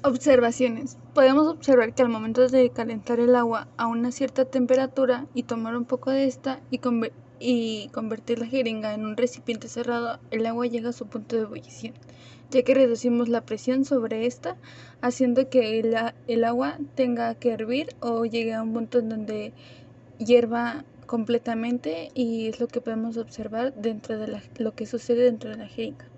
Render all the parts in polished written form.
Observaciones. Podemos observar que al momento de calentar el agua a una cierta temperatura y tomar un poco de esta y convertir la jeringa en un recipiente cerrado, el agua llega a su punto de ebullición, ya que reducimos la presión sobre esta, haciendo que el agua tenga que hervir o llegue a un punto en donde hierva completamente, y es lo que podemos observar dentro de lo que sucede dentro de la jeringa.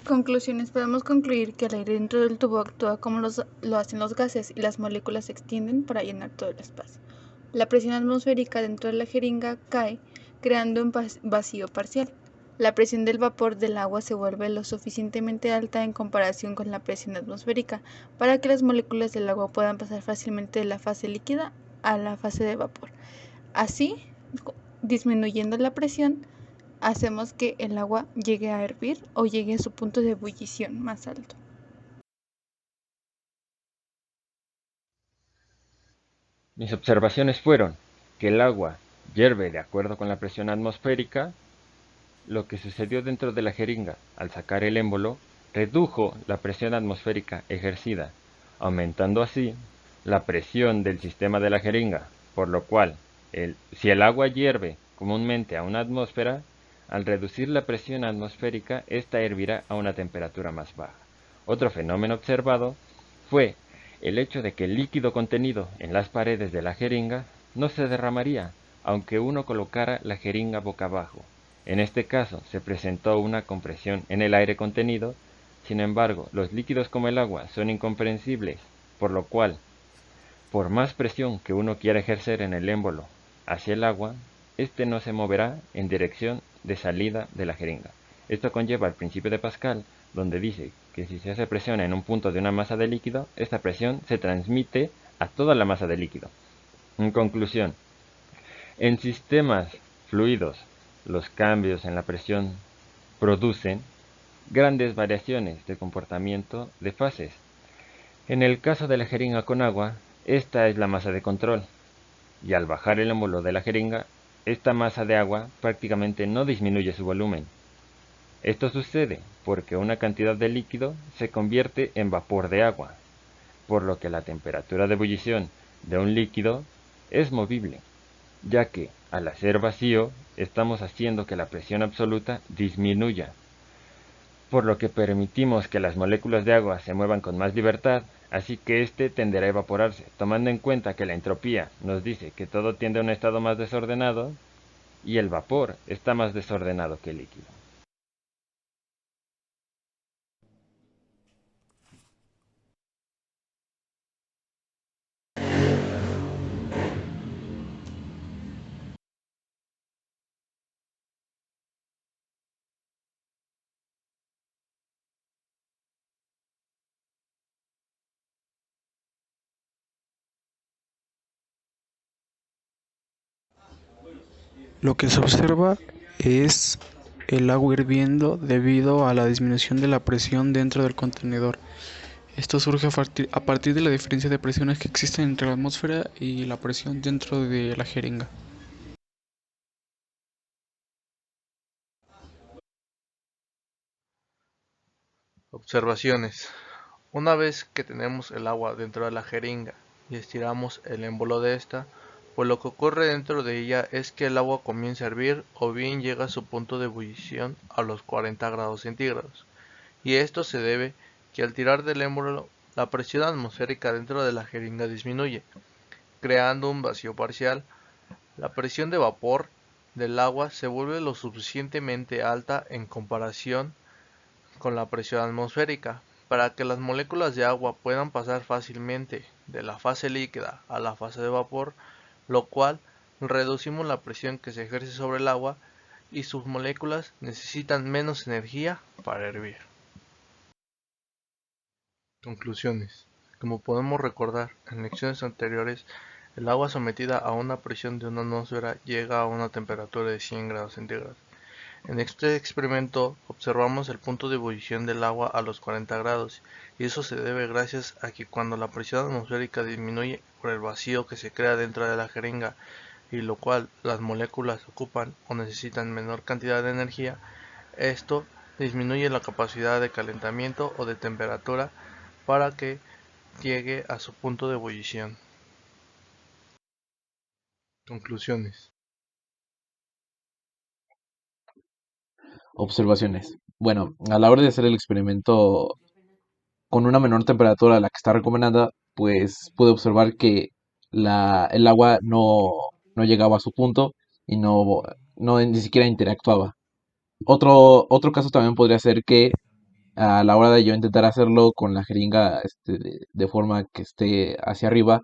Conclusiones. Podemos concluir que el aire dentro del tubo actúa como lo hacen los gases y las moléculas se extienden para llenar todo el espacio. La presión atmosférica dentro de la jeringa cae, creando un vacío parcial. La presión del vapor del agua se vuelve lo suficientemente alta en comparación con la presión atmosférica para que las moléculas del agua puedan pasar fácilmente de la fase líquida a la fase de vapor. Así, disminuyendo la presión, hacemos que el agua llegue a hervir o llegue a su punto de ebullición más alto. Mis observaciones fueron que el agua hierve de acuerdo con la presión atmosférica. Lo que sucedió dentro de la jeringa al sacar el émbolo redujo la presión atmosférica ejercida, aumentando así la presión del sistema de la jeringa, por lo cual, si el agua hierve comúnmente a una atmósfera, al reducir la presión atmosférica, ésta hervirá a una temperatura más baja. Otro fenómeno observado fue el hecho de que el líquido contenido en las paredes de la jeringa no se derramaría, aunque uno colocara la jeringa boca abajo. En este caso se presentó una compresión en el aire contenido. Sin embargo, los líquidos como el agua son incomprensibles, por lo cual, por más presión que uno quiera ejercer en el émbolo hacia el agua, éste no se moverá en dirección de salida de la jeringa. Esto conlleva el principio de Pascal, donde dice que si se hace presión en un punto de una masa de líquido, esta presión se transmite a toda la masa de líquido. En conclusión, en sistemas fluidos, los cambios en la presión producen grandes variaciones de comportamiento de fases. En el caso de la jeringa con agua, esta es la masa de control, y al bajar el émbolo de la jeringa, esta masa de agua prácticamente no disminuye su volumen. Esto sucede porque una cantidad de líquido se convierte en vapor de agua, por lo que la temperatura de ebullición de un líquido es movible, ya que al hacer vacío estamos haciendo que la presión absoluta disminuya, por lo que permitimos que las moléculas de agua se muevan con más libertad, así que éste tenderá a evaporarse, tomando en cuenta que la entropía nos dice que todo tiende a un estado más desordenado y el vapor está más desordenado que el líquido. Lo que se observa es el agua hirviendo debido a la disminución de la presión dentro del contenedor. Esto surge a partir de la diferencia de presiones que existen entre la atmósfera y la presión dentro de la jeringa. Observaciones. Una vez que tenemos el agua dentro de la jeringa y estiramos el émbolo de esta, pues lo que ocurre dentro de ella es que el agua comienza a hervir o bien llega a su punto de ebullición a los 40 grados centígrados. Y esto se debe que al tirar del émbolo la presión atmosférica dentro de la jeringa disminuye, creando un vacío parcial. La presión de vapor del agua se vuelve lo suficientemente alta en comparación con la presión atmosférica, para que las moléculas de agua puedan pasar fácilmente de la fase líquida a la fase de vapor, lo cual reducimos la presión que se ejerce sobre el agua y sus moléculas necesitan menos energía para hervir. Conclusiones. Como podemos recordar en lecciones anteriores, el agua sometida a una presión de una atmósfera llega a una temperatura de 100 grados centígrados. En este experimento observamos el punto de ebullición del agua a los 40 grados, y eso se debe gracias a que cuando la presión atmosférica disminuye por el vacío que se crea dentro de la jeringa, y lo cual las moléculas ocupan o necesitan menor cantidad de energía, esto disminuye la capacidad de calentamiento o de temperatura para que llegue a su punto de ebullición. Conclusiones. Observaciones. Bueno, a la hora de hacer el experimento con una menor temperatura a la que está recomendada, pues pude observar que el agua no llegaba a su punto y no ni siquiera interactuaba. Otro caso también podría ser que a la hora de yo intentar hacerlo con la jeringa de forma que esté hacia arriba,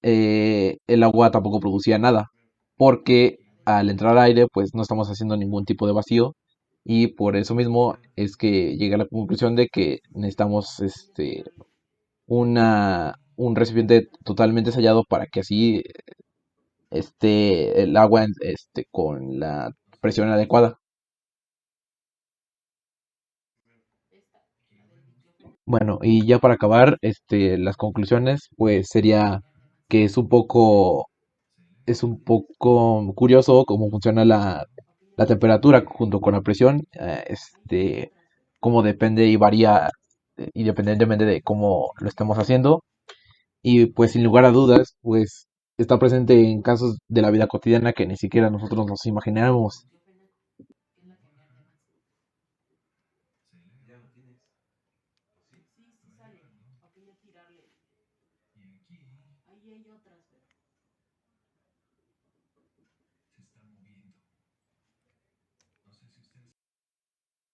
el agua tampoco producía nada, porque al entrar aire, pues no estamos haciendo ningún tipo de vacío y por eso mismo es que llegué a la conclusión de que necesitamos un recipiente totalmente sellado para que así esté el agua con la presión adecuada. Bueno, y ya para acabar, las conclusiones, pues sería que es un poco curioso cómo funciona la temperatura junto con la presión, cómo depende y varía independientemente de cómo lo estemos haciendo. Y pues sin lugar a dudas, pues está presente en casos de la vida cotidiana que ni siquiera nosotros nos imaginamos.